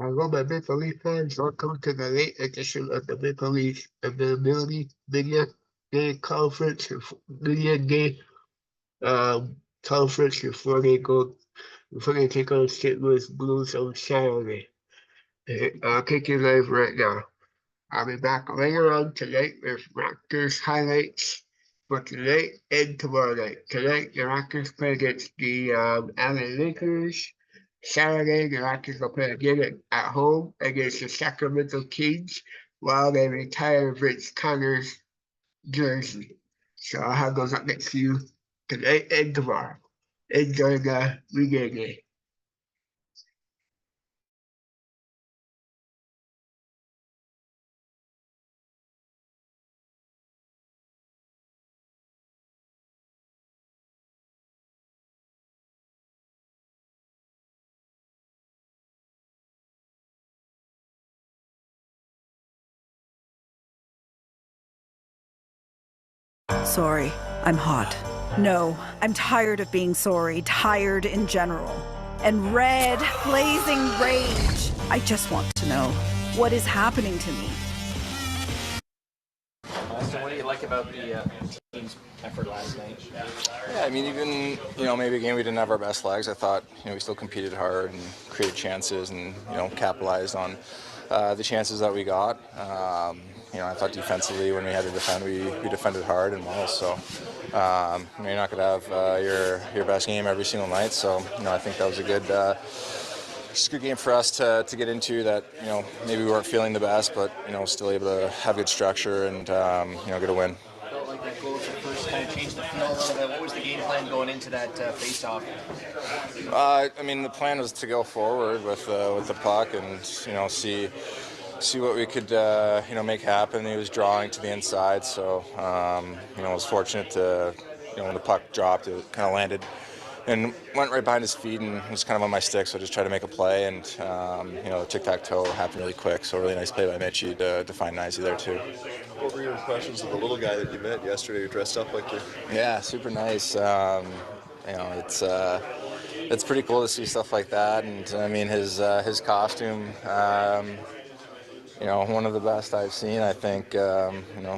Hello, my Maple Leaf fans. Welcome to the late edition of the Maple Leaf Availability Media Day Conference, Media Day Conference before they take on St. Louis Blues on Saturday. I'll take you live right now. I'll be back later on tonight with Raptors highlights for tonight and tomorrow night. Tonight, the Raptors play against the LA Lakers. Saturday, the Raptors will play again at home against the Sacramento Kings while they retire Vince Connor's jersey. So I'll have those up next to you tonight and tomorrow. Enjoy the weekend day. Sorry, I'm hot. No, I'm tired of being sorry, tired in general. And red, blazing rage. I just want to know, what is happening to me? So what do you like about the team's effort last night? Yeah, I mean, even, maybe a game we didn't have our best legs. I thought, we still competed hard and created chances and, capitalized on the chances that we got. I thought defensively when we had to defend, we defended hard and well. So, you're not going to have your best game every single night. So, I think that was a just a good game for us to get into that, maybe we weren't feeling the best, but, still able to have good structure and, get a win. Felt like that goal at first kind of changed the feel a little bit. What was the game plan going into that face-off? The plan was to go forward with the puck and, see what we could, make happen. He was drawing to the inside, so, I was fortunate to, when the puck dropped, it kind of landed and went right behind his feet and was kind of on my stick, so I just tried to make a play, and the tic-tac-toe happened really quick, so really nice play by Mitchie to find Nicey there too. What were your impressions of the little guy that you met yesterday who dressed up like you? Yeah, super nice. It's pretty cool to see stuff like that, and his costume, one of the best I've seen. I think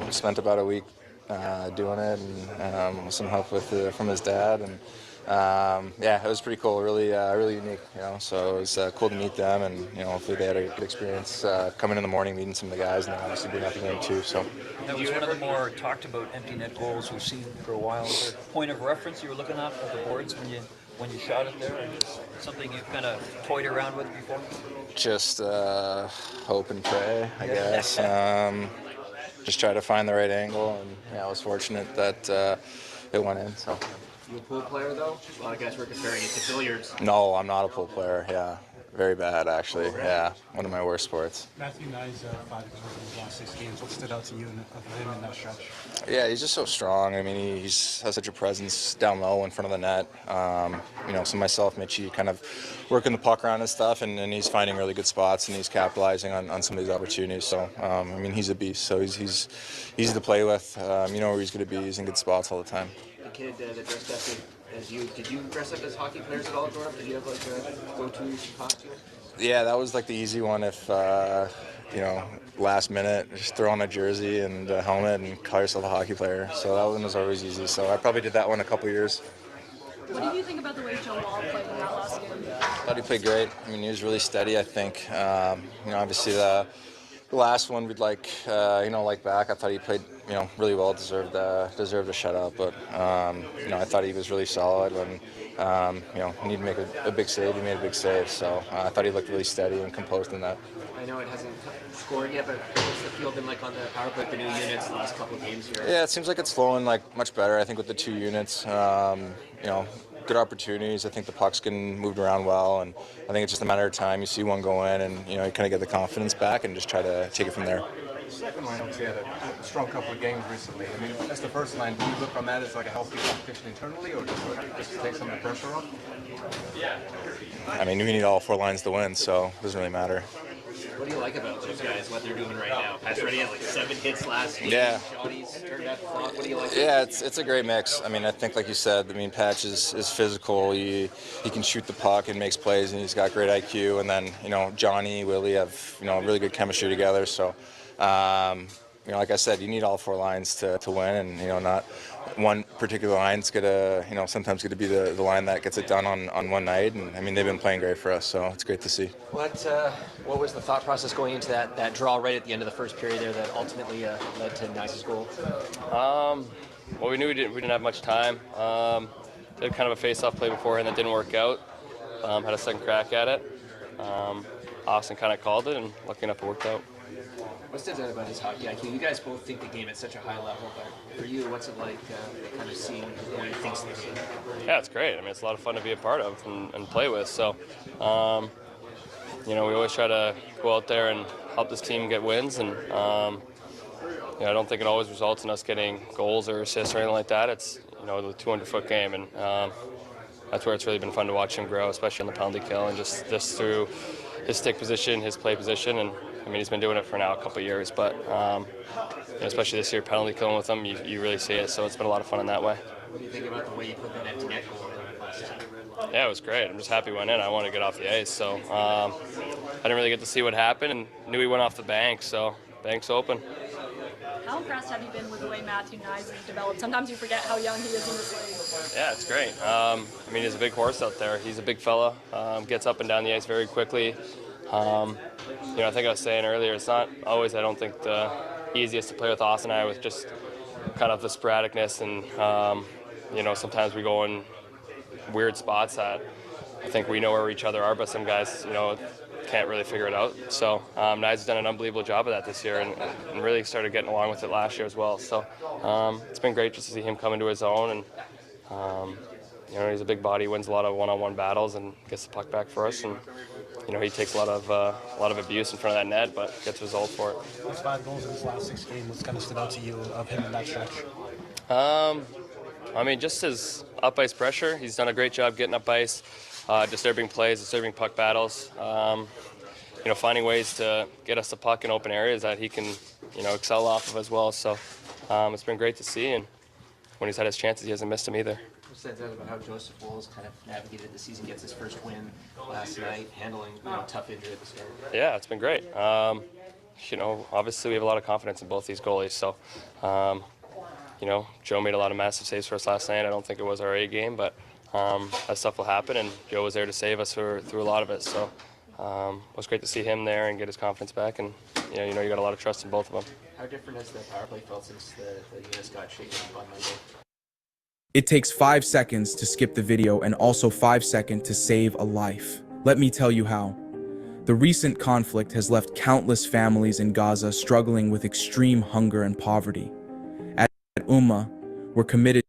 spent about a week doing it, and with some help from his dad, and it was pretty cool, really unique, so it was cool to meet them, and hopefully they had a good experience coming in the morning, meeting some of the guys, and obviously being at the game too. So that was one of the more talked about empty net goals we've seen for a while. Is there a point of reference you were looking at the boards when you shot it there, or just something you've kind of toyed around with before? Just hope and pray, I guess. Just try to find the right angle, and I was fortunate that it went in. So. You a pool player though? A lot of guys were comparing it to billiards. No, I'm not a pool player. Yeah, very bad actually. Yeah, one of my worst sports. Matthew Nye's 5 goals in his last 6 games. What stood out to you of him in that stretch? Yeah, he's just so strong. He has such a presence down low in front of the net. So myself, Mitchie, kind of working the puck around and stuff, and he's finding really good spots, and he's capitalizing on some of these opportunities. So, he's a beast. So he's easy to play with. You know where he's going to be. He's in good spots all the time. The kid that dressed up as you, did you dress up as hockey players at all growing up? Did you have like a go-to costume? Yeah, that was like the easy one. If last minute, just throw on a jersey and a helmet and call yourself a hockey player. So that one was always easy. So I probably did that one a couple years. What did you think about the way Jonnywatts played in that last game? I thought he played great. He was really steady, I think. Obviously the last one we'd like back. I thought he played, really well, deserved a shutout. But, I thought he was really solid when, he needed to make a big save. He made a big save. So I thought he looked really steady and composed in that. I know it hasn't scored yet, but what's the field been like on the power play, the new units the last couple of games here? Yeah, it seems like it's flowing much better. I think with the 2 units, good opportunities. I think the puck's getting moved around well, and I think it's just a matter of time. You see one go in, and you kind of get the confidence back and just try to take it from there. The second line obviously had a strong couple of games recently. That's the first line. Do you look on that as like a healthy competition internally, or just to take some of the pressure off? We need all 4 lines to win, so it doesn't really matter. What do you like about those guys, what they're doing right now? Pacioretty had like 7 hits last week. Yeah. Johnny's turned out flop. What do you like? Yeah, it's a great mix. I mean, I think like you said, I mean, Patch is physical. He can shoot the puck and makes plays, and he's got great IQ. And then Johnny, Willie have really good chemistry together. So like I said, you need all 4 lines to win, and not one particular line's gonna sometimes gonna be the line that gets it done on one night. And I mean, they've been playing great for us, so it's great to see. What was the thought process going into that draw right at the end of the first period there that ultimately led to Nice's goal? Well, we knew we didn't have much time. Did kind of a face-off play beforehand that didn't work out. Had a second crack at it. Austin kind of called it, and lucky enough it worked out. What stands out about his hockey IQ? You guys both think the game at such a high level, but for you, what's it like kind of seeing what he thinks this is? Yeah, it's great. I mean, it's a lot of fun to be a part of and play with. So, we always try to go out there and help this team get wins. And, I don't think it always results in us getting goals or assists or anything like that. It's, the 200-foot game. And that's where it's really been fun to watch him grow, especially on the penalty kill and just through his stick position, his play position. And, I mean, he's been doing it for now a couple of years, but especially this year, penalty killing with him, you really see it. So it's been a lot of fun in that way. What do you think about the way you put that empty net goal in last time? Yeah, it was great. I'm just happy he went in. I wanted to get off the ice, so I didn't really get to see what happened and knew he went off the bank, so bank's open. How impressed have you been with the way Matthew Knies has developed? Sometimes you forget how young he is in this league. Yeah, it's great. I mean, he's a big horse out there. He's a big fella, gets up and down the ice very quickly. I think I was saying earlier, it's not always, I don't think, the easiest to play with Austin and I, with just kind of the sporadicness and, sometimes we go in weird spots that I think we know where each other are, but some guys, can't really figure it out. So Knies has done an unbelievable job of that this year and really started getting along with it last year as well. So it's been great just to see him come into his own, and he's a big body, wins a lot of one-on-one battles and gets the puck back for us. And he takes a lot of abuse in front of that net, but gets results for it. Those 5 goals in his last 6 games, what's kind of stood out to you of him in that stretch? I mean, just his up-ice pressure. He's done a great job getting up ice, disturbing plays, disturbing puck battles. Finding ways to get us the puck in open areas that he can, excel off of as well. So it's been great to see, and when he's had his chances, he hasn't missed them either. What stands out about how Joseph Woll's kind of navigated the season, gets his first win last night, handling tough injury at the start? Yeah, it's been great. Obviously we have a lot of confidence in both these goalies. So, Joe made a lot of massive saves for us last night. I don't think it was our A game, but that stuff will happen, and Joe was there to save us through a lot of it. So it was great to see him there and get his confidence back, and you got a lot of trust in both of them. How different has the power play felt since the units got shaken up on Monday? It takes 5 seconds to skip the video and also 5 seconds to save a life. Let me tell you how. The recent conflict has left countless families in Gaza struggling with extreme hunger and poverty. At Ummah, we're committed.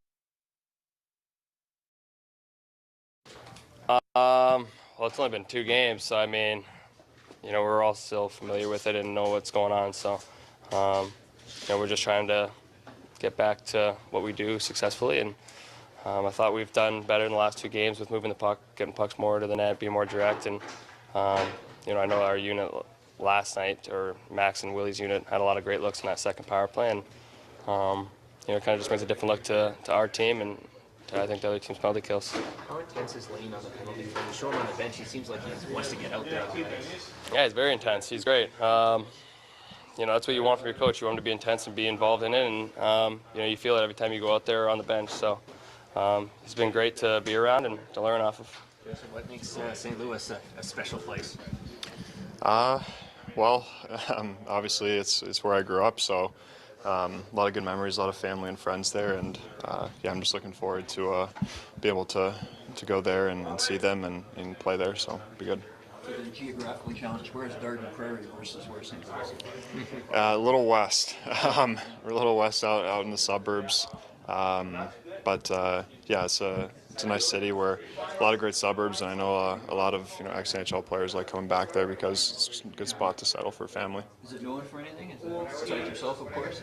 Well, it's only been 2 games, so I mean, we're all still familiar with it and know what's going on. So, we're just trying to get back to what we do successfully, and I thought we've done better in the last 2 games with moving the puck, getting pucks more to the net, being more direct, and I know our unit last night, or Max and Willie's unit, had a lot of great looks in that second power play, and it kind of just brings a different look to our team and to, I think, the other team's penalty kills. How intense is Lane on the penalty? When you show him on the bench, he seems like he wants to get out there. Yeah, he's very intense. He's great. That's what you want from your coach. You want him to be intense and be involved in it, and you feel it every time you go out there on the bench. So it's been great to be around and to learn off of. So what makes St. Louis a special place? Obviously it's where I grew up, so a lot of good memories, a lot of family and friends there, and I'm just looking forward to be able to go there and see them and play there, so it'll be good. So the geographically challenged, where's Darden Prairie versus where's St. Louis? A little west. We're a little west out in the suburbs. It's a nice city where a lot of great suburbs, and I know a lot of ex-NHL players like coming back there because it's just a good spot to settle for family. Is it known for anything? Is it besides yourself, of course?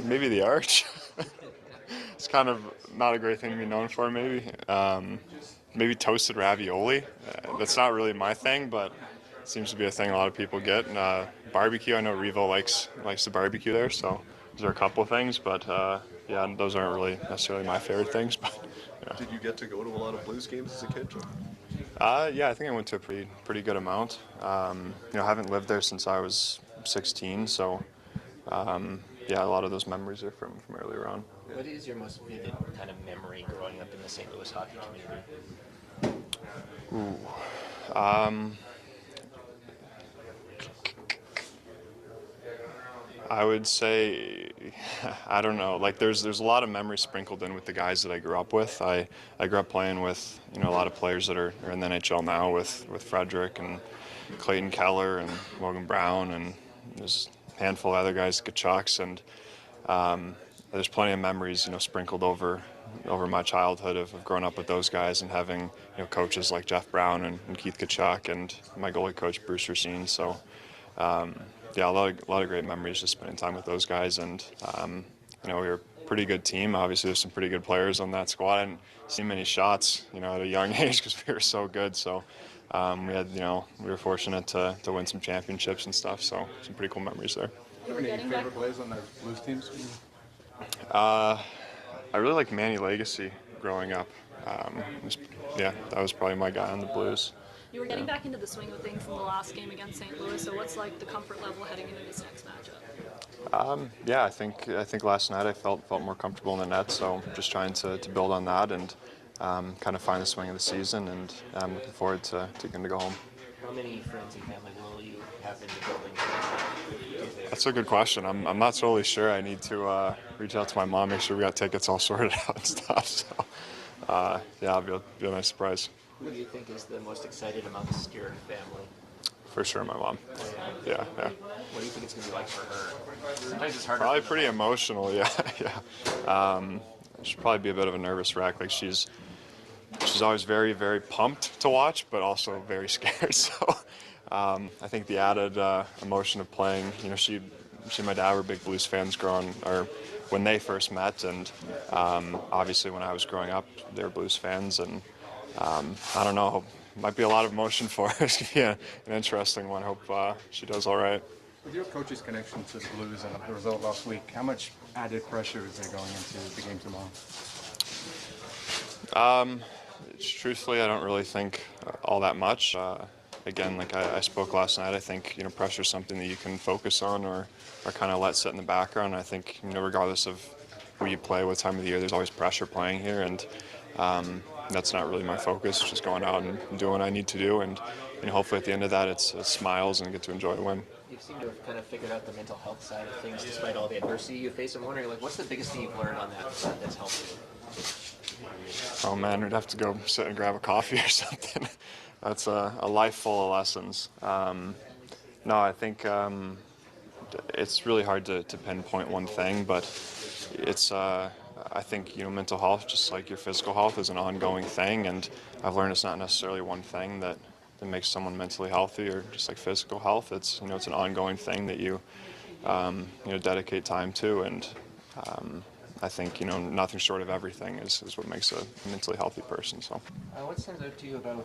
Maybe the Arch. It's kind of not a great thing to be known for, maybe. maybe toasted ravioli. That's not really my thing, but it seems to be a thing a lot of people get. And barbecue, I know Revo likes the barbecue there, so those are a couple of things. But yeah, those aren't really necessarily my favorite things. But yeah. Did you get to go to a lot of Blues games as a kid, Joe? Yeah, I think I went to a pretty good amount. I haven't lived there since I was 16, so yeah, a lot of those memories are from earlier on. What is your most vivid kind of memory growing up in the St. Louis hockey community? I would say, I don't know. Like there's a lot of memories sprinkled in with the guys that I grew up with. I grew up playing with a lot of players that are in the NHL now with Frederick and Clayton Keller and Logan Brown, and there's a handful of other guys, Kachucks, and there's plenty of memories sprinkled over my childhood of growing up with those guys and having coaches like Jeff Brown and Keith Kachuk and my goalie coach Bruce Racine. So yeah, a lot of great memories just spending time with those guys, and we were a pretty good team. Obviously, there's some pretty good players on that squad. I didn't see many shots at a young age because we were so good. So we were fortunate to win some championships and stuff. So some pretty cool memories there. Any favorite players on the Blues teams? I really liked Manny Legacy growing up. Yeah, that was probably my guy on the Blues. You were getting back into the swing of things in the last game against St. Louis, so what's like the comfort level heading into this next matchup? Yeah, I think last night I felt more comfortable in the net, so just trying to build on that and kind of find the swing of the season, and I'm looking forward to getting to go home. How many friends and family will you have in the building? That's a good question. I'm not totally sure. I need to reach out to my mom, make sure we got tickets all sorted out and stuff. So yeah, it'll be a nice surprise. Who do you think is the most excited amongst your family? For sure, my mom. Yeah. What do you think it's going to be like for her? Sometimes it's harder. Probably pretty emotional, yeah. She'll probably be a bit of a nervous wreck. Like she's always very, very pumped to watch, but also very scared. So I think the added emotion of playing, she and my dad were big Blues fans when they first met, and obviously when I was growing up, they were Blues fans, and I don't know, might be a lot of emotion for her. It's going to be an interesting one. Hope she does all right. With your coach's connection to the Blues and the result last week, how much added pressure is there going into the game tomorrow? Truthfully, I don't really think all that much. Again, like I spoke last night, I think pressure is something that you can focus on or kind of let sit in the background. I think regardless of who you play, what time of the year, there's always pressure playing here, and that's not really my focus. Just going out and doing what I need to do, and hopefully at the end of that, it's smiles and get to enjoy a win. You seem to have kind of figured out the mental health side of things despite all the adversity you face. I'm wondering, what's the biggest thing you've learned on that front that's helped you? Oh man, we'd have to go sit and grab a coffee or something. That's a life full of lessons. No, I think it's really hard to pinpoint one thing, but it's I think mental health, just like your physical health, is an ongoing thing, and I've learned it's not necessarily one thing that makes someone mentally healthy, or just like physical health. It's it's an ongoing thing that you dedicate time to, and I think nothing short of everything is what makes a mentally healthy person. So. What stands out to you about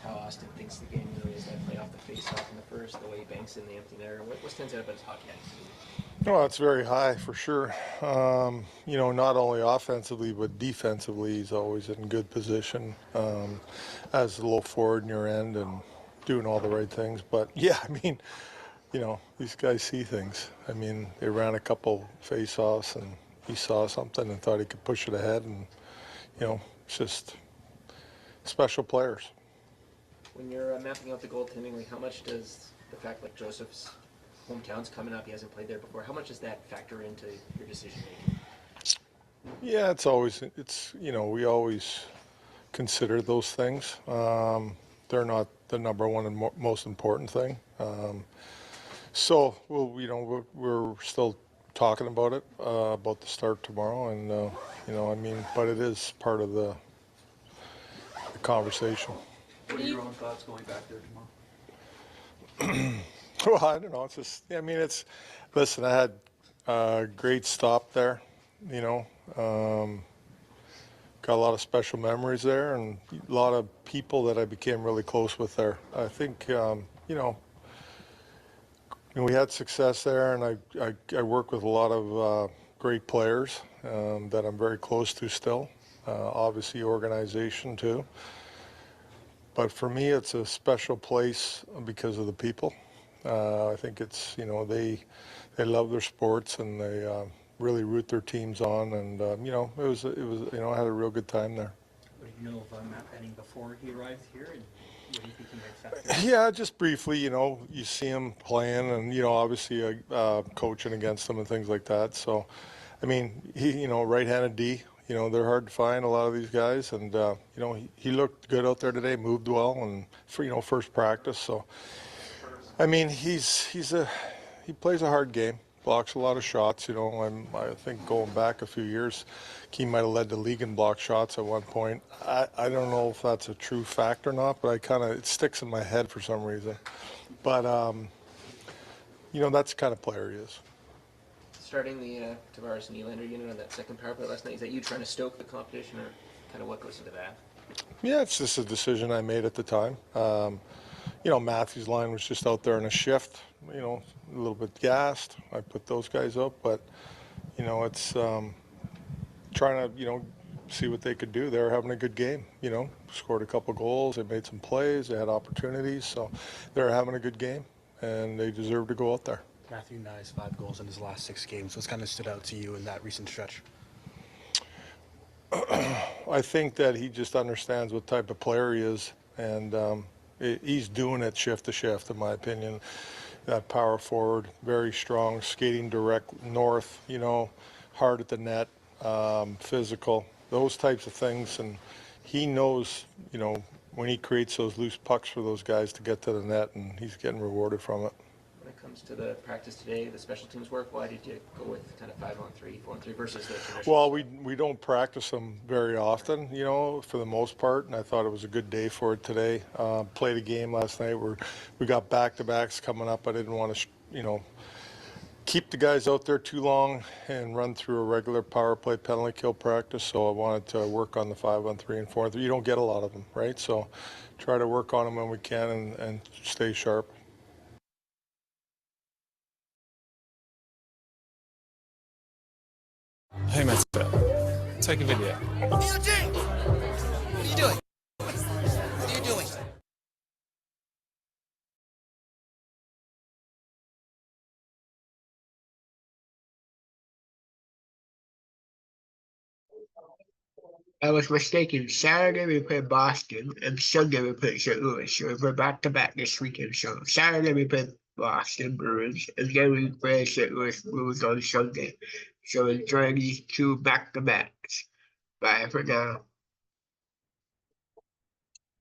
how Austin thinks the game really is? That play off the face-off in the first, the way he banks in the empty netter. What stands out about his hockey IQ? No, it's very high for sure. Not only offensively but defensively, he's always in good position as the low forward in your end and doing all the right things. But yeah, I mean, these guys see things. I mean, they ran a couple face-offs and he saw something and thought he could push it ahead, and it's just special players. When you're mapping out the goaltending, how much does the fact like Joseph's hometown's coming up, he hasn't played there before, how much does that factor into your decision making? Yeah, we always consider those things. They're not the number one and most important thing. So we're still talking about it, about the start tomorrow, and but it is part of the conversation. What are your own thoughts going back there tomorrow? Well, I don't know. It's just, listen, I had a great stop there, got a lot of special memories there and a lot of people that I became really close with there. I think, we had success there, and I work with a lot of great players that I'm very close to still. Obviously, organization too. But for me, it's a special place because of the people. I think it's, they love their sports and they really root their teams on, and it was I had a real good time there. What did you know of Matt Benning before he arrived here, and what do you think he might factor? Yeah, just briefly, you see him playing, and obviously coaching against him and things like that. So, I mean, he right-handed D. They're hard to find, a lot of these guys, and he looked good out there today, moved well, and for first practice. So, I mean, he plays a hard game, blocks a lot of shots. I think going back a few years, he might have led the league in block shots at one point. I don't know if that's a true fact or not, but it sticks in my head for some reason. But that's the kind of player he is. Starting the Tavares and Nylander unit on that second power play last night, is that you trying to stoke the competition, or kind of what goes into that? Yeah, it's just a decision I made at the time. Matthew's line was just out there in a shift, a little bit gassed. I put those guys up, but, it's trying to, see what they could do. They were having a good game, scored a couple goals. They made some plays. They had opportunities. So they were having a good game, and they deserve to go out there. Matthew Knies 5 goals in his last 6 games. What's kind of stood out to you in that recent stretch? I think that he just understands what type of player he is, and he's doing it shift to shift, in my opinion. That power forward, very strong, skating direct north, hard at the net, physical, those types of things. And he knows, when he creates those loose pucks for those guys to get to the net, and he's getting rewarded from it. When it comes to the practice today, the special teams work, why did you go with kind of 5-on-3, 4-on-3 versus the traditional? Well, we don't practice them very often, for the most part, and I thought it was a good day for it today. Played a game last night where we got back-to-backs coming up. I didn't want to, keep the guys out there too long and run through a regular power play penalty kill practice, so I wanted to work on the 5-on-3 and 4-on-3. You don't get a lot of them, right? So try to work on them when we can and stay sharp. Hey, Matt, take a video. Eugene! What are you doing? What are you doing? I was mistaken. Saturday we play Boston, and Sunday we play St. Louis. So we're back-to-back this weekend. So Saturday we play Boston Bruins, and then we play St. Louis Blues on Sunday. So enjoy these 2 back-to-backs. Bye for now.